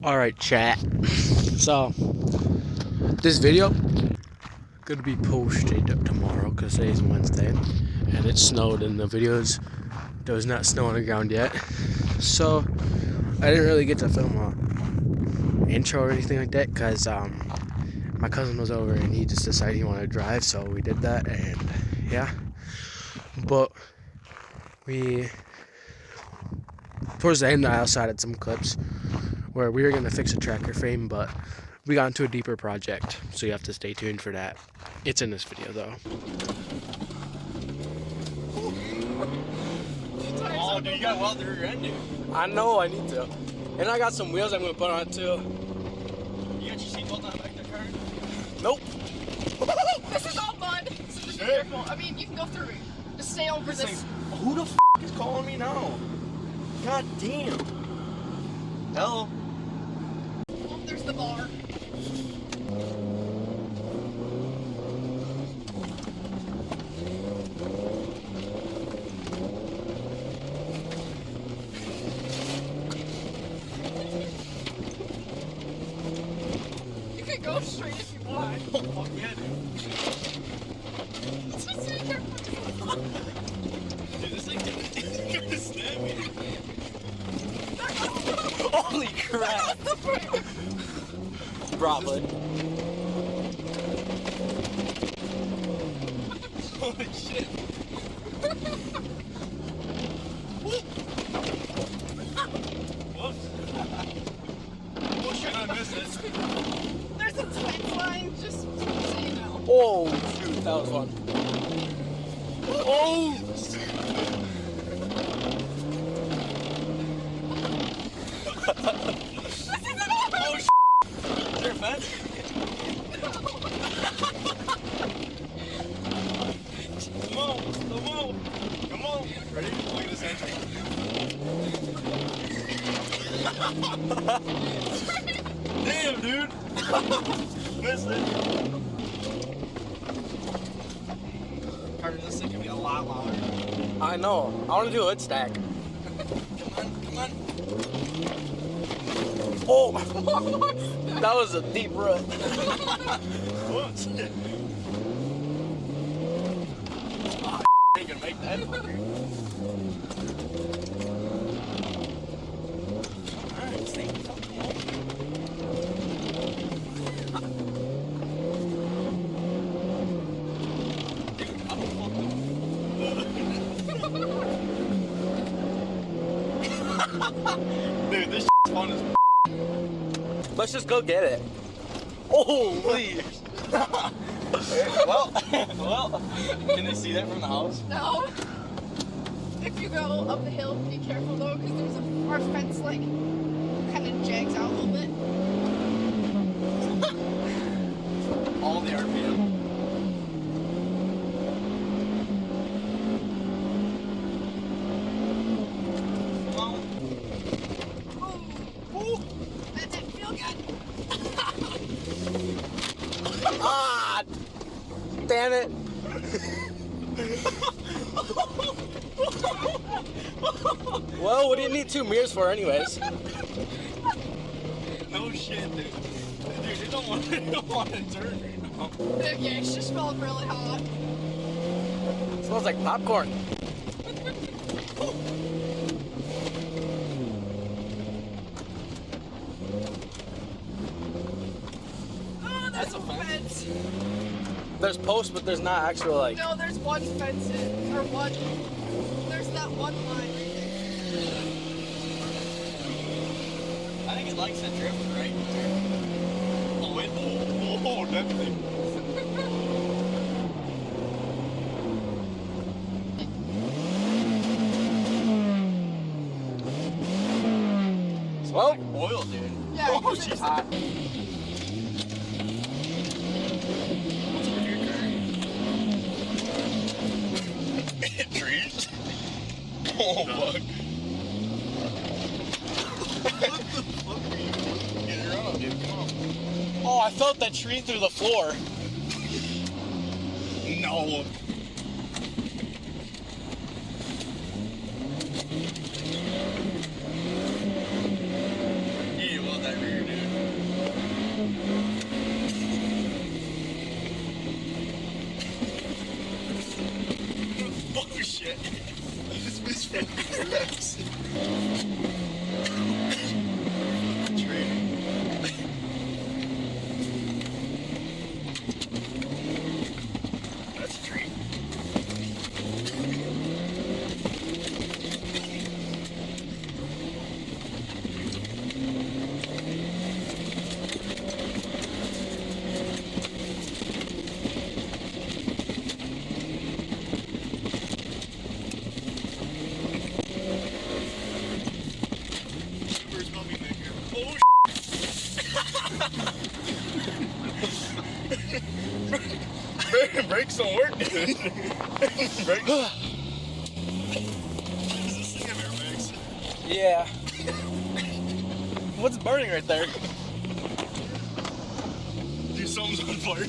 Alright, chat. So, this video gonna be posted tomorrow because today's Wednesday and it snowed and the videos does not snow on the ground yet. So, I didn't really get to film a intro or anything like that because my cousin was over and he just decided he wanted to drive, so we did that, and yeah. But we, towards the end, I also added some clips where we were going to fix a tracker frame, but we got into a deeper project, so you have to stay tuned for that. It's in this video, though. Oh, dude, you got weld the rear end, dude. I know, I need to. And I got some wheels I'm going to put on it, too. You got your seatbelt on back there, car? Nope. This is all mud, so just be careful. I mean, you can go through it. Just stay over this. Who the f is calling me now? God damn. Hello? Oh, there's the bar. You can go straight if you want. Oh, fuck yeah, dude. Just sit there. Dude, this thing gonna snap me. Holy crap. Probably. Holy shit. Whoops. Bullshit, I missed it. There's a tight line, just so you know. Oh, shoot, that was fun. Oh! Oh, sh**. Is there a fence? Come on, come on, come on. Ready? Look at this entry. Damn, dude. Missed it. Carter, this thing can be a lot louder. I know. I want to do a hood stack. Come on, come on. Oh! That was a deep rut. Whoops. Oh, ain't gonna make that fucker. Alright, stay fucking low. Dude, I'm fucking Dude, this shit's fun as Let's just go get it. Holy! well, can they see that from the house? No. If you go up the hill, be careful though, because there's our fence like kind of jags out a little bit. All the RPM. Ooh, that didn't feel good. Ah! Damn it! Well, we didn't need two mirrors for anyways. No shit, dude. Dude, you don't want to turn right now. The gas just smelled really hot. It smells like popcorn. Oh, there's a fence. There's posts, but there's not actual like. No, there's one fence in, or one. There's that one line right there. I think it likes that drift right there. Oh, wait. Oh, that thing. Well, Like oil, dude. Yeah, Oh, because she's it's hot. What's over here, Kurt? Trees? Oh, fuck. What the fuck are you doing? Get her on, dude. Come on. oh, I felt that tree through the floor. No. Yeah, well, that rear brakes don't work, dude. Brakes. Is this thing have airbags? Yeah. What's burning right there? Dude, something's on fire.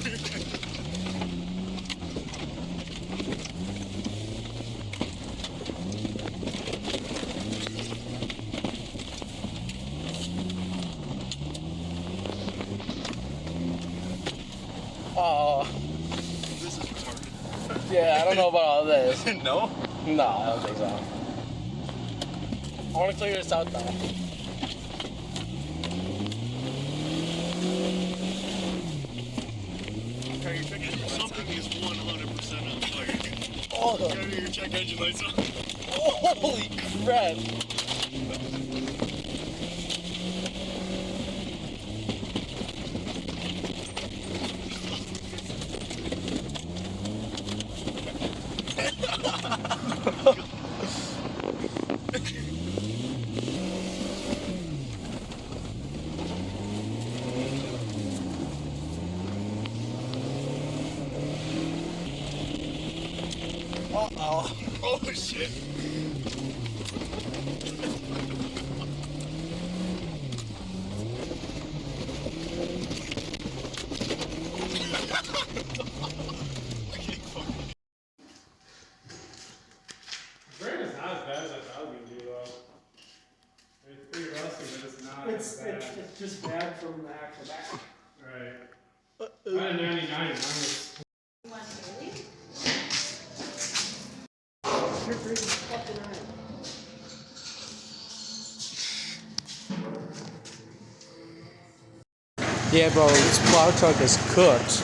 Oh. This is retarded. Yeah, I don't know about all this. No? No, I don't think so. I want to clear this out though. Okay, your check engine something is 100% on fire. Oh, Your check engine lights on. holy crap. Uh-oh. Oh shit. Brain is not as bad as I thought it was gonna be though. It's pretty rusty, but it's not as bad. It's just bad from the actual back. Right. I had a 99 and mine was You want Hailey? You're freaking fucking iron. Yeah, bro, this plow truck is cooked.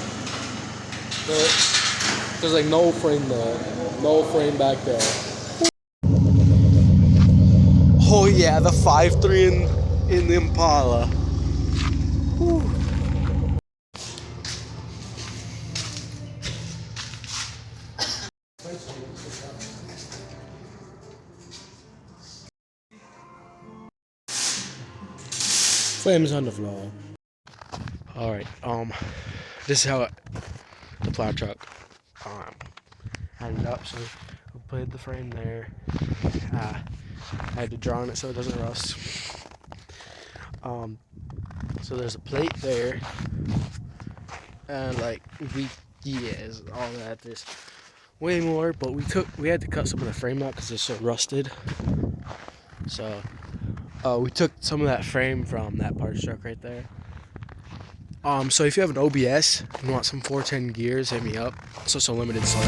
There's like no frame there. No frame back there. Oh yeah, the 5.3 in the Impala. Whew. Flames on the floor. Alright, this is how the plow truck had it up. So we put the frame there. I had to draw on it so it doesn't rust. So there's a plate there, and like all that. There's way more, but we had to cut some of the frame out because it's so rusted. So we took some of that frame from that parts truck right there. So if you have an OBS and want some 410 gears, hit me up. It's also limited, so.